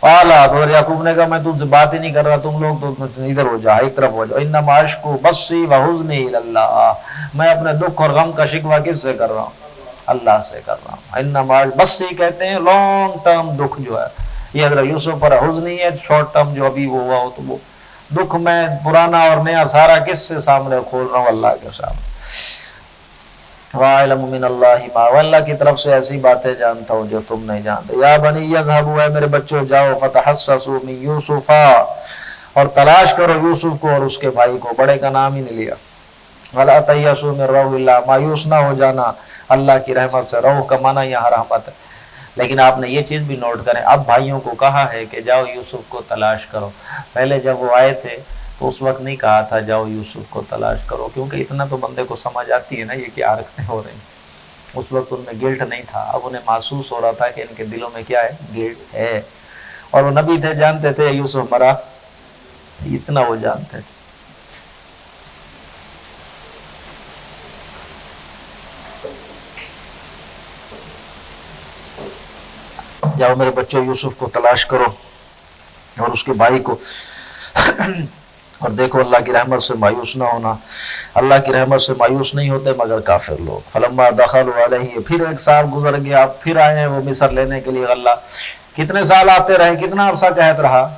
قالا، تو یعقوب نے کہا میں تم سے بات ہی نہیں کر رہا، تم لوگ تو ادھر ہو جاؤ، ایک طرف ہو جاؤ، انما اشکو بثی وحزنی الی اللہ، میں اپنے دکھ اور غم کا شکوہ کس سے کر رہا ہوں؟ اللہ سے کر رہا ہوں۔ انما بثی کہتے ہیں لانگ ٹرم دکھ جو ہے، یہ حضرت یوسف پر حزنی ہے، شارٹ ٹرم جو ابھی وہ ہوا ہو، تو وہ دکھ میں پرانا اور نیا سارا کس سے سامنے کھول رہا ہوں؟ اللہ کے سامنے۔ وَاعْلَمُ مِنَ اللَّهِ مَا، اللہ کی طرف سے ایسی باتیں جانتا ہوں جو تم نہیں جانتے۔ یا بنی اذهبوا، اے میرے بچوں جاؤ، فتحسسوا من یوسف، اور تلاش کرو یوسف کو اور اس کے بھائی کو، بڑے کا نام ہی نہیں لیا۔ وَلَا تَيْأَسُوا مِن رَوْحِ اللَّهِ، مایوس نہ ہو جانا اللہ کی رحمت سے، روح کا معنی یہاں رحمت ہے۔ لیکن آپ نے یہ چیز بھی نوٹ کریں، اب بھائیوں کو کہا ہے کہ جاؤ یوسف کو تلاش کرو، پہلے جب وہ آئے تھے تو اس وقت نہیں کہا تھا جاؤ یوسف کو تلاش کرو، کیونکہ اتنا تو بندے کو سمجھ آتی ہے نا یہ کیا حرکتیں ہو رہی ہیں، اس وقت ان میں گلٹ نہیں تھا، اب انہیں محسوس ہو رہا تھا کہ ان کے دلوں میں کیا ہے، گلٹ ہے، اور وہ نبی تھے، جانتے تھے یوسف مرا، اتنا وہ جانتے تھے۔ جاؤ میرے بچوں یوسف کو تلاش کرو اور اس کے بھائی کو، اور دیکھو اللہ کی رحمت سے مایوس نہ ہونا، اللہ کی رحمت سے مایوس نہیں ہوتے مگر کافر لوگ۔ فلما دخلوا علیہ، پھر ایک سال گزر گیا، پھر آئے ہیں وہ مصر لینے کے لیے غلہ۔ کتنے سال آتے رہے، کتنا عرصہ قحط رہا؟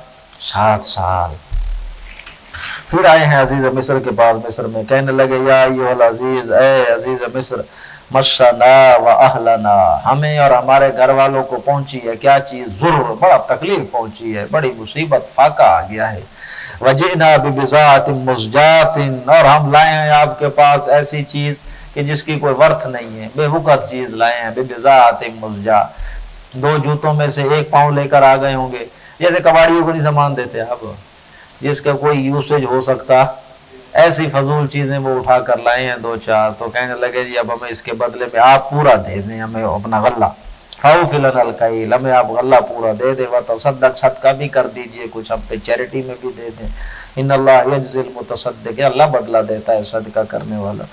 7 سال۔ پھر آئے ہیں عزیز مصر کے پاس، مصر میں کہنے لگے یا ایھا العزیز، اے عزیز مصر، مسنا و اہلنا، ہمیں اور ہمارے گھر والوں کو پہنچی ہے کیا چیز؟ ضرور، بڑا تکلیف پہنچی ہے، بڑی مصیبت، فاقہ آ گیا ہے۔ وجئنا ببضاعۃ مزجاۃ، اور ہم لائے ہیں آپ کے پاس ایسی چیز کہ جس کی کوئی ورث نہیں ہے، بے وقت چیز لائے ہیں۔ ببضاعۃ مزجاۃ، 2 جوتوں میں سے 1 پاؤں لے کر آ گئے ہوں گے، جیسے کباڑیوں کو نہیں سامان دیتے اب، جس کا کوئی یوسیج ہو سکتا، ایسی فضول چیزیں وہ اٹھا کر لائے ہیں 2-4۔ تو کہنے لگے جی اب ہمیں اس کے بدلے میں آپ پورا دے دیں ہمیں اپنا غلہ، فَأَوْفِ لَنَا الْكَيْلَ، ہمیں آپ غلہ پورا دے دیں، وَتَصَدَّقْ، صدقہ بھی کر دیجئے کچھ ہم پہ، چیریٹی میں بھی دے دیں، ان اللہ یجزی المتصدق، اللہ بدلہ دیتا ہے صدقہ کرنے والا۔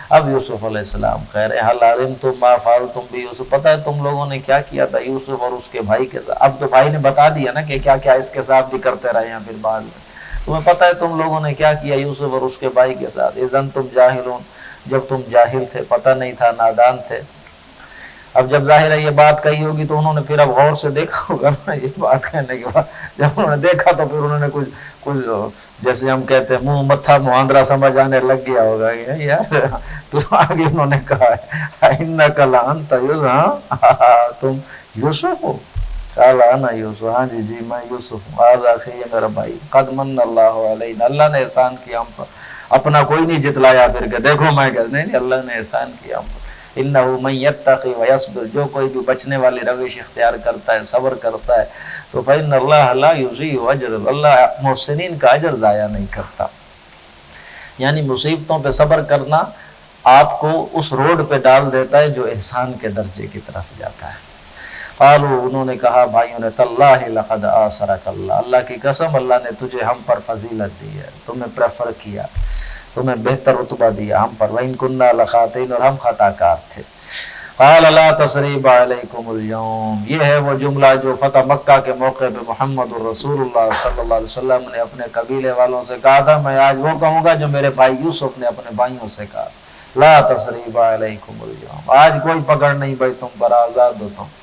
اب یوسف علیہ السلام کہہ رہے ہیں حل علمتم ما فعلتم بِیوسف، پتہ ہے تم لوگوں نے کیا کیا تھا یوسف اور اس کے بھائی کے ساتھ؟ اب تو بھائی نے بتا دیا نا کہ کیا کیا اس کے ساتھ بھی کرتے رہے ہیں، پھر بعد میں تمہیں پتہ ہے تم لوگوں نے کیا کیا یوسف اور اس کے بھائی کے ساتھ؟ اذ انتم جاہلون، جب تم جاہل تھے، پتہ نہیں تھا، نادان تھے۔ اب جب ظاہر ہے یہ بات کہی ہوگی تو انہوں نے پھر اب غور سے دیکھا ہوگا نا یہ بات کہنے کے بعد، جب انہوں نے دیکھا تو پھر انہوں نے کچھ جیسے ہم کہتے ہیں منہ متھا مہاندرا سمجھ آنے لگ گیا ہوگا یار۔ تو آگے انہوں نے کہا انک لانت یوسف، تم یوسف ہو؟ قال انا یوسف، ہاں جی جی میں یوسف ہوں، هذا اخی، یہ میرا بھائی، قد من اللہ علینا، اللہ نے احسان کیا ہم پر، اپنا کوئی نہیں جتلایا پھر کہ دیکھو میں کہ نہیں، اللہ نے احسان کیا ہم پر۔ انہ من یتقی ویصبر، جو کوئی بھی بچنے والی روش اختیار کرتا ہے، صبر کرتا ہے تو فإن اللہ لا یضیع اجر، اللہ محسنین کا اجر ضائع نہیں کرتا۔ یعنی مصیبتوں پہ صبر کرنا آپ کو اس روڈ پہ ڈال دیتا ہے جو احسان کے درجے کی طرف جاتا ہے۔ قالوا، انہوں نے کہا بھائیوں نے، تاللہ لقد آثرک اللہ، اللہ کی قسم اللہ نے تجھے ہم پر فضیلت دی ہے، تمہیں پریفر کیا، تمہیں بہتر رتبہ دیا ہم پر، وَإِن كُنَّا لَخَاطِئِينَ، اور ہم خطا کار تھے۔ قَالَ لَا تَثْرِيبَ عَلَيْكُمُ الْيَوْمَ، یہ ہے وہ جملہ جو فتح مکہ کے موقع پہ محمد الرسول اللہ صلی اللہ علیہ وسلم نے اپنے قبیلے والوں سے کہا تھا، میں آج وہ کہوں گا جو میرے بھائی یوسف نے اپنے بھائیوں سے کہا، لا تثریب علیکم اليوم، آج کوئی پکڑ نہیں بھائی تم پر، آزاد ہو تم۔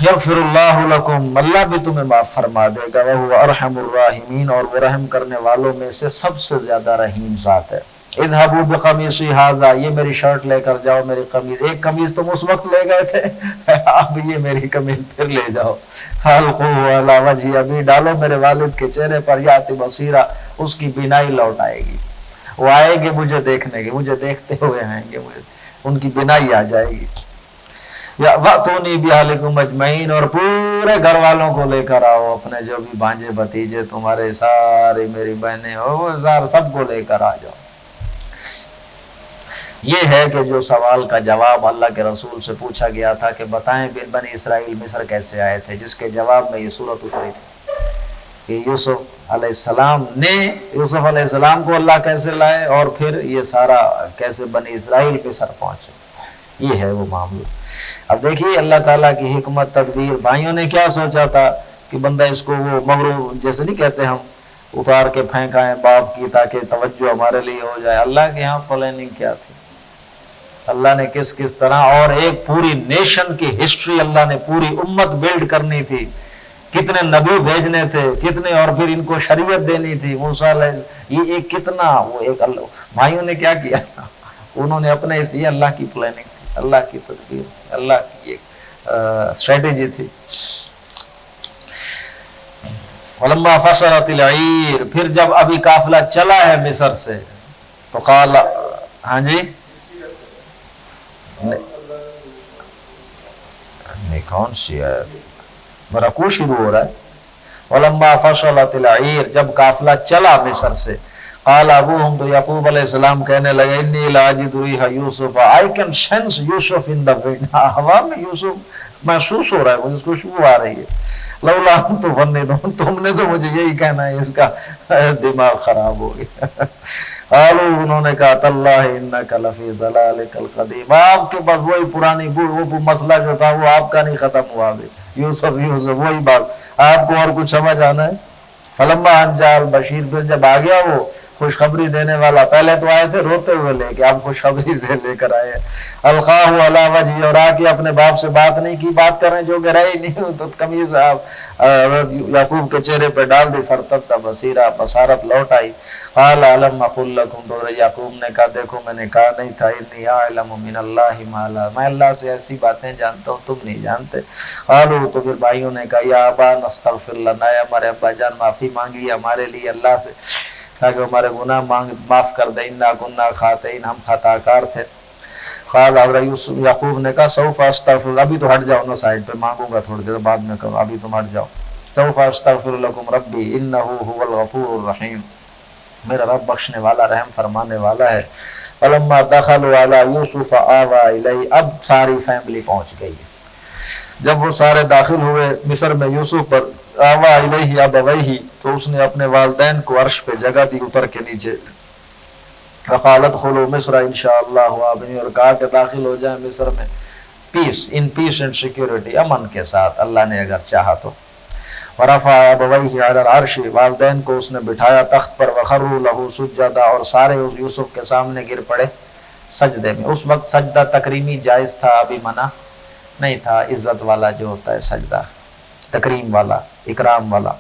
یغفر اللہ لکم، اللہ بھی تمہیں معاف فرما دے گا، وہو ارحم الراحمین، اور وہ رحم کرنے والوں میں سے سب سے زیادہ رحیم ذات ہے۔ اذهبوا بقمیصی ھذا، یہ میری شرٹ لے کر جاؤ، میری قمیض، ایک قمیض تم اس وقت لے گئے تھے، اب یہ میری قمیض پھر لے جاؤ، فالقوہ علی وجہی، ابھی ڈالو میرے والد کے چہرے پر، یأتی بصیرا، اس کی بینائی لوٹ آئے گی، وہ آئے گے مجھے دیکھنے کے، مجھے دیکھتے ہوئے آئیں گے، ان کی بینائی آ جائے گی۔ یا وَأْتُونِي بِأَهْلِكُمْ أَجْمَعِينَ، اور پورے گھر والوں کو لے کر آؤ، اپنے جو بھی بھانجے بھتیجے تمہارے، سارے میری بہنیں ہو، سب کو لے کر آ جاؤ۔ یہ ہے کہ جو سوال کا جواب اللہ کے رسول سے پوچھا گیا تھا کہ بتائیں بنی اسرائیل مصر کیسے آئے تھے، جس کے جواب میں یہ صورت اتری تھی کہ یوسف علیہ السلام نے، یوسف علیہ السلام کو اللہ کیسے لائے، اور پھر یہ سارا کیسے بنی اسرائیل مصر پہنچے، یہ ہے وہ معاملہ۔ اب دیکھیے اللہ تعالیٰ کی حکمت تدبیر، بھائیوں نے کیا سوچا تھا کہ بندہ اس کو وہ مغرو جیسے نہیں کہتے ہم، اتار کے پھینکائیں باپ کی تاکہ توجہ ہمارے لیے ہو جائے، اللہ کے یہاں پلاننگ کیا تھی، اللہ نے کس طرح، اور ایک پوری نیشن کی ہسٹری اللہ نے، پوری امت بلڈ کرنی تھی، کتنے نبی بھیجنے تھے، کتنے، اور پھر ان کو شریعت دینی تھی، موسیٰ علیہ، یہ ایک کتنا، وہ ایک اللہ، بھائیوں نے کیا کیا تھا، انہوں نے اپنے، اس لیے اللہ کی پلاننگ تھی، اللہ کی تدبیر تھی، اللہ کی ایک اسٹریٹجی تھی۔ وَلَمَّا فَصَلَتِ الْعِيرُ، پھر جب ابھی قافلہ چلا ہے مصر سے، تو قال، ہاں جی نہیں کون سی ہے، برکو شروع ہو رہا ہے۔ وَلَمَّا فَصَلَتِ الْعِيرُ، جب قافلہ چلا مصر سے، قال ابوہم، تو یعقوب علیہ السلام کہنے لگے، انی لاجد ریح یوسف، I can sense Yusuf in the wind، ہوا میں یوسف محسوس ہو رہا ہے، مجھے خوشبو آ رہی ہے، لولا تفندون، تم نے تو مجھے یہی کہنا ہے، اس کا دماغ خراب ہو گیا۔ قالوا انہوں نے کہا تاللہ انک لفی ضلالک القدیم، آپ کے پاس وہی پرانی وہ مسئلہ جو تھا وہ آپ کا نہیں ختم ہوا ابھی، یوسف وہی بات، آپ کو اور کچھ سمجھ آنا ہے؟ فلما ان جاء البشیر، پھر جب آ گیا وہ خوشخبری دینے والا، پہلے تو آئے تھے روتے ہوئے لے کے، اب خوشخبری سے لے کر آئے، القاہ علی وجہ، اور آ کے اپنے باپ سے بات نہیں کی، بات کریں جو کہ رہی نہیں تو قمیض یعقوب کے چہرے پہ ڈال دی، فرتد بصیرا، بصارت لوٹ آئی، قال الم اقل لکم، تو یعقوب نے کہا دیکھو میں نے کہا نہیں تھا، انی اعلم من اللہ ما لا، میں اللہ سے ایسی باتیں جانتا ہوں تم نہیں جانتے، قالوا، تو پھر بھائیوں نے کہا یا ابا نستغفر لنا، یا ہمارے ابا جان معافی مانگی ہمارے لیے اللہ سے تاکہ ہمارے گناہ معاف کر دے، انا کنا خاطئین، ہم خطا کار تھے، قال حضرت یعقوب نے کہا سوف استغفر، ابھی تو ہٹ جاؤ نا سائڈ پہ، مانگوں گا تھوڑی دیر بعد میں کروں، ابھی تم ہٹ جاؤ، سوف استغفر لکم ربی انہ هو الغفور الرحیم، میرا رب بخشنے والا رحم فرمانے والا ہے، فلما دخلوا علی یوسف آوی الیہ، اب ساری فیملی پہنچ گئی، جب وہ سارے داخل ہوئے مصر میں یوسف پر، آوی الیہ ابویہ، تو اس نے اپنے والدین کو عرش پہ جگہ دی اتر کے نیچے، وقالت خلو مصر انشاءاللہ آمنین، اور کہا کہ داخل ہو جائیں مصر میں پیس، ان پیس اینڈ سیکیورٹی، امن کے ساتھ، اللہ نے اگر چاہا تو، ورفع ابویہ علی العرش، والدین کو اس نے بٹھایا تخت پر، وخروا لہ سجدا، اور سارے اس یوسف کے سامنے گر پڑے سجدے میں، اس وقت سجدہ تکریمی جائز تھا، ابھی منع نہیں تھا، عزت والا جو ہوتا ہے سجدہ، تکریم والا، اکرام والا،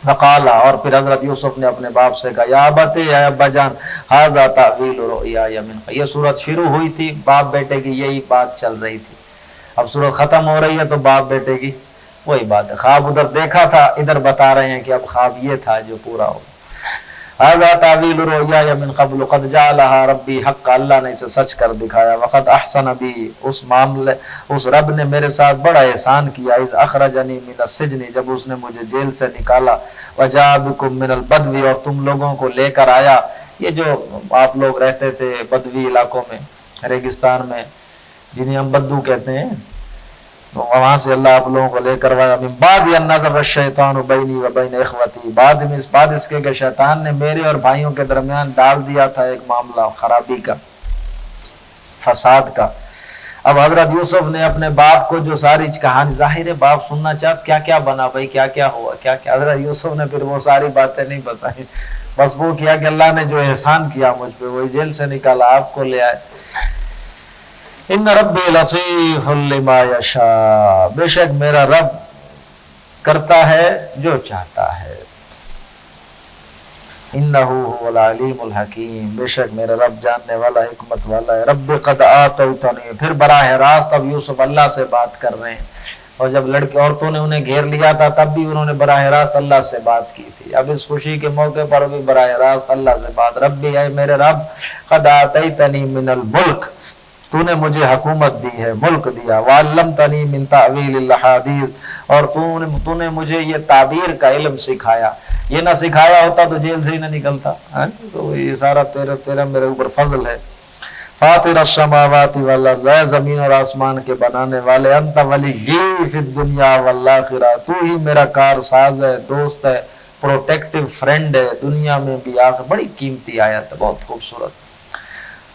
وقال، اور پھر حضرت یوسف نے اپنے باپ سے کہا یا ابت، اے ابا جان، ھذا تاویل رؤیای من قبل، یہ صورت شروع ہوئی تھی باپ بیٹے کی یہی بات چل رہی تھی، اب صورت ختم ہو رہی ہے تو باپ بیٹے کی وہی بات ہے، خواب ادھر دیکھا تھا ادھر بتا رہے ہیں کہ اب خواب یہ تھا جو پورا ہو، ھذا تاویل رؤیای من قبل قد جعلها ربی حقا، اللہ نے اسے سچ کر دکھایا، وقد احسن بی، اس معاملے اس رب نے میرے ساتھ بڑا احسان کیا، اذ اخرجنی من السجن، جب اس نے مجھے جیل سے نکالا، وجاء بکم من البدو، اور تم لوگوں کو لے کر آیا، یہ جو آپ لوگ رہتے تھے بدوی علاقوں میں، ریگستان میں، جنہیں ہم بدو کہتے ہیں، تو وہاں سے اللہ آپ لوگوں کو لے کر آیا، من بعد ان نزغ الشیطان بینی و بین اخوتی، بعد اس کے کہ شیطان نے میرے اور بھائیوں کے درمیان ڈال دیا تھا ایک معاملہ خرابی کا، فساد کا، اب حضرت یوسف نے اپنے باپ کو جو ساری کہانی، ظاہر ہے باپ سننا چاہتا کیا کیا بنا بھائی، کیا کیا ہوا، کیا کیا، حضرت یوسف نے پھر وہ ساری باتیں نہیں بتائی، بس وہ کیا کہ اللہ نے جو احسان کیا مجھ پہ، وہی جیل سے نکالا آپ کو لے آئے، ان ربی لطیف لما یشاء، بے شک میرا رب کرتا ہے جو چاہتا ہے، انہ هو العلیم الحکیم، بے شک میرا رب جاننے والا حکمت والا ہے، رب قد آتیتنی، پھر براہ راست اب یوسف اللہ سے بات کر رہے ہیں، اور جب لڑکے عورتوں نے انہیں گھیر لیا تھا تب بھی انہوں نے براہ راست اللہ سے بات کی تھی، اب اس خوشی کے موقع پر بھی براہ راست اللہ سے بات، ربی اے میرے رب، قد آتیتنی من الملک، تو نے مجھے حکومت دی ہے، ملک دیا، وعلمتنی من تأویل الاحادیث، اور تو نے مجھے یہ تعبیر کا علم سکھایا، یہ نہ سکھایا ہوتا تو جیل سے ہی نہ نکلتا، تو یہ سارا تیرا میرے اوپر فضل ہے، فاطر السماوات والارض، اے زمین اور آسمان کے بنانے والے، انت ولی فی الدنیا والآخرہ، تو ہی میرا کار ساز ہے، دوست ہے، پروٹیکٹیو فرینڈ ہے، دنیا میں بھی آخر، بڑی قیمتی آیت ہے، بہت خوبصورت،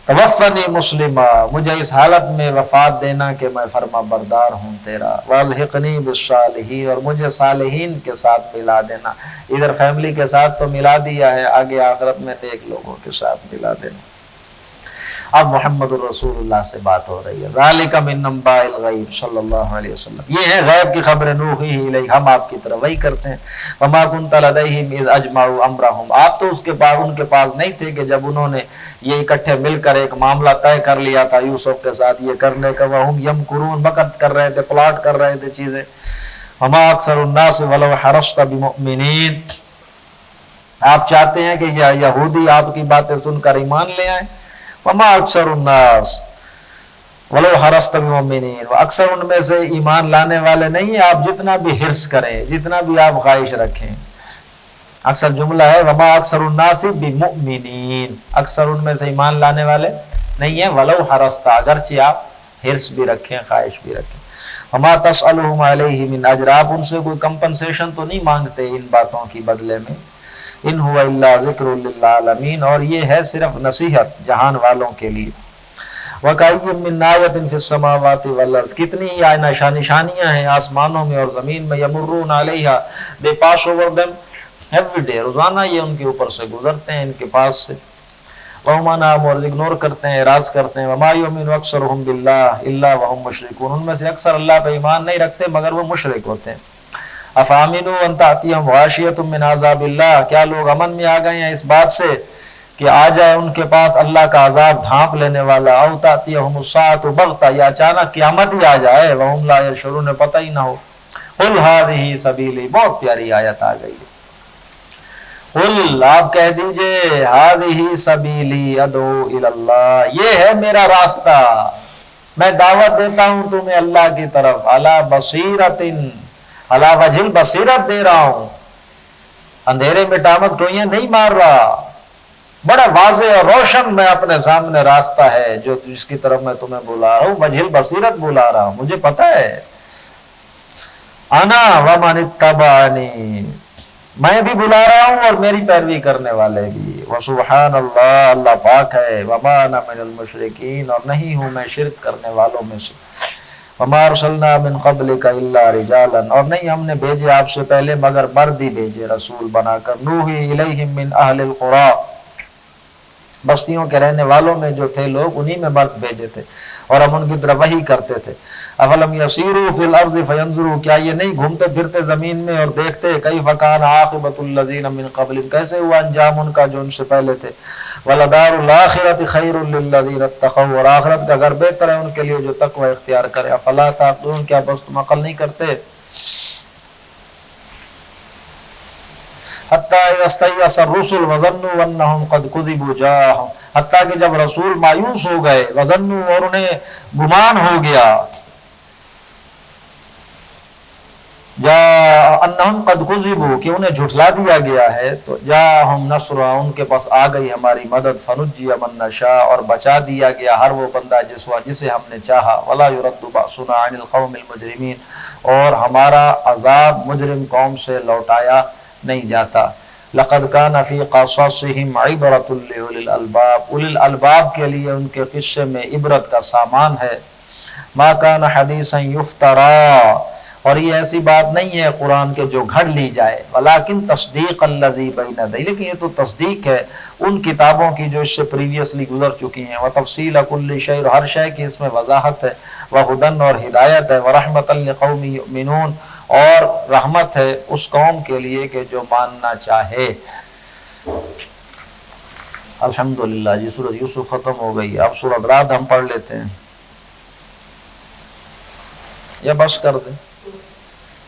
توفنی مسلمہ، مجھے اس حالت میں وفات دینا کہ میں فرما بردار ہوں تیرا، والحقنی بالصالحین، اور مجھے صالحین کے ساتھ ملا دینا، ادھر فیملی کے ساتھ تو ملا دیا ہے، آگے آخرت میں نیک لوگوں کے ساتھ ملا دینا۔ اب محمد الرسول اللہ سے بات ہو رہی ہے، ذالک من انباء الغیب، صلی اللہ علیہ وسلم، یہ ہے غیب کی خبر، نوحیہ الیک، ہم آپ کی طرف وحی کرتے ہیں، وما کنت لدیہم اذ اجمعوا امرہم، آپ تو ان کے پاس نہیں تھے کہ جب انہوں نے یہ اکٹھے مل کر ایک معاملہ طے کر لیا تھا یوسف کے ساتھ یہ کرنے کا، وہم یمکرون، مکر کر رہے تھے، پلاٹ کر رہے تھے چیزیں، وما اکثر الناس ولو حرصت بمؤمنین، آپ چاہتے ہیں کہ یہودی آپ کی باتیں سن کر ایمان لے آئیں، وما اکثر الناس ولو حرصت بمؤمنین، اکثر ان میں سے ایمان لانے والے نہیں ہیں، آپ جتنا بھی حرص کریں، جتنا بھی آپ خواہش رکھیں، اکثر جملہ ہے، وما اکثر الناس بمؤمنین، اکثر ان میں سے ایمان لانے والے نہیں ہیں، ولو حرصت، اگرچہ آپ حرص بھی رکھیں، خواہش بھی رکھیں، وما تسألهم علیہ من اجر، آپ ان سے کوئی کمپنسیشن تو نہیں مانگتے ان باتوں کی بدلے میں، ان هو الا ذکر للعالمین، اور یہ ہے صرف نصیحت جہان والوں کے لیے۔ وَكَأَيٍّ مِّن آیَةٍ فِي السَّمَاوَاتِ وَالْأَرْضِ، کتنی نشانیاں ہیں آسمانوں میں اور زمین میں، یمرون علیہا، دے پاس اوور دیم ایوری ڈے، روزانہ یہ ان کے اوپر سے گزرتے ہیں، ان کے پاس سے۔ وَهُمْ عَنْهَا اور اگنور کرتے ہیں، اعراض کرتے ہیں۔ وَمَا يُؤْمِنُ أَكْثَرُهُم بِاللَّهِ إِلَّا وَهُمْ مُشْرِكُونَ، ان میں سے اکثر اللہ پہ ایمان نہیں رکھتے مگر وہ مشرک ہوتے ہیں۔ أَفَأَمِنُوا أَن تَأْتِيَهُمْ غَاشِيَةٌ مِّنْ عَذَابِ اللَّهِ، کیا لوگ امن میں آ گئے ہیں اس بات سے کہ آ جائے ان کے پاس اللہ کا عذاب ڈھانپ لینے والا، أَوْ تَأْتِيَهُمُ السَّاعَةُ بَغْتَةً، یا اچانک قیامت ہی آ جائے، وَهُمْ لَا يَشْعُرُونَ، پتہ ہی نہ ہو۔ قُلْ هَٰذِهِ سَبِيلِي، بہت پیاری آیت آ گئی ہے۔ قل، آپ کہہ دیجئے، هذه سبیلی ادعو الی اللہ، یہ ہے میرا راستہ، میں دعوت دیتا ہوں تمہیں اللہ کی طرف، علی بصیرت، علی وجہ البصیرت دے رہا ہوں، اندھیرے میں ٹامک ٹوئیاں نہیں مار رہا، بڑا واضح اور روشن میں اپنے سامنے راستہ ہے جو جس کی طرف میں تمہیں بلا رہا ہوں، وجہ البصیرت بلا رہا ہوں، مجھے پتہ ہے۔ انا ومن اتبعنی، میں بھی بلا رہا ہوں اور میری پیروی کرنے والے بھی۔ وسبحان اللہ، اللہ پاک ہے۔ وما انا من المشرکین، اور نہیں ہوں میں شرک کرنے والوں میں سے۔ وما ارسلنا من قبلک الا رجالا، اور نہیں ہم نے بھیجے آپ سے پہلے مگر مرد ہی بھیجے رسول بنا کر۔ نوحی الیہم من اہل القری، بستیوں کے رہنے والوں میں جو تھے لوگ انہی میں مرد بھیجے تھے اور ہم ان کی طرف وحی کرتے تھے۔ افلم یسیروا فی الارض فینظروا، کیا یہ نہیں گھومتے پھرتے زمین میں اور دیکھتے کیف کان عاقبۃ الذین من قبلہم، کیسے ہوا انجام ان کا جو ان سے پہلے تھے۔ ولدار الاخرۃ خیر للذین اتقوا، اور آخرت کا گھر بہتر ہے ان کے لیے جو تقوی اختیار کرے۔ افلا تعقلون، کیا بس تم عقل نہیں کرتے؟ حتیٰ استیأس الرسل وظنوا انہم قد کذبوا جاءہم، حتیٰ کہ جب رسول مایوس ہو گئے، وظنوا، اور انہیں گمان ہو گیا، انہم قد کذبوا، کہ انہیں جھٹلا دیا گیا ہے، تو جاءہم نصرنا، ان کے پاس آ گئی ہماری مدد، فنجی من نشاء، اور بچا دیا گیا ہر وہ بندہ جسے ہم نے چاہا، ولا يرد بأسنا عن القوم المجرمین، اور ہمارا عذاب مجرم قوم سے لوٹایا نہیں جاتا۔ لقد کان فی قصصہم عبرۃ لأولی الالباب، اولی الالباب کے لیے ان کے قصے میں عبرت کا سامان ہے۔ ما کان حدیثا یفترا، اور یہ ایسی بات نہیں ہے قرآن کے جو گھڑ لی جائے، ولیکن تصدیق الذی بین یدیہ، لیکن یہ تو تصدیق ہے ان کتابوں کی جو اس سے پریویسلی گزر چکی ہیں، وتفصیل کل شیء، ہر شے کی اس میں وضاحت ہے، وہدی، اور ہدایت ہے، ورحمۃ لقوم یؤمنون، اور رحمت ہے اس قوم کے لیے کہ جو ماننا چاہے۔ الحمدللہ جی، سورۃ یوسف ختم ہو گئی، اب سورۃ رعد ہم پڑھ لیتے ہیں، یا بس کر دیں؟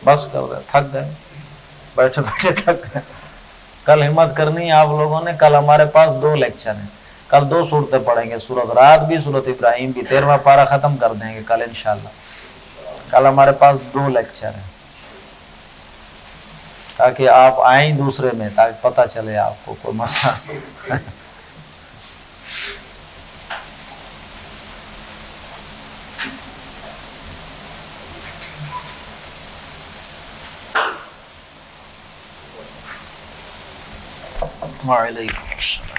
بس کر دیں، تھک گئے، بیٹھے بیٹھے تھک گئے۔ کل ہمت کرنی ہے آپ لوگوں نے، کل ہمارے پاس 2 لیکچر ہیں، کل 2 صورتیں پڑھیں گے، سورۃ رعد بھی، سورۃ ابراہیم بھی، 13واں پارہ ختم کر دیں گے کل انشاءاللہ۔ کل ہمارے پاس 2 لیکچر ہیں، تاکہ آپ آئیں دوسرے میں، تاکہ پتہ چلے آپ کو کوئی مسئلہ۔ وعلیکم السلام۔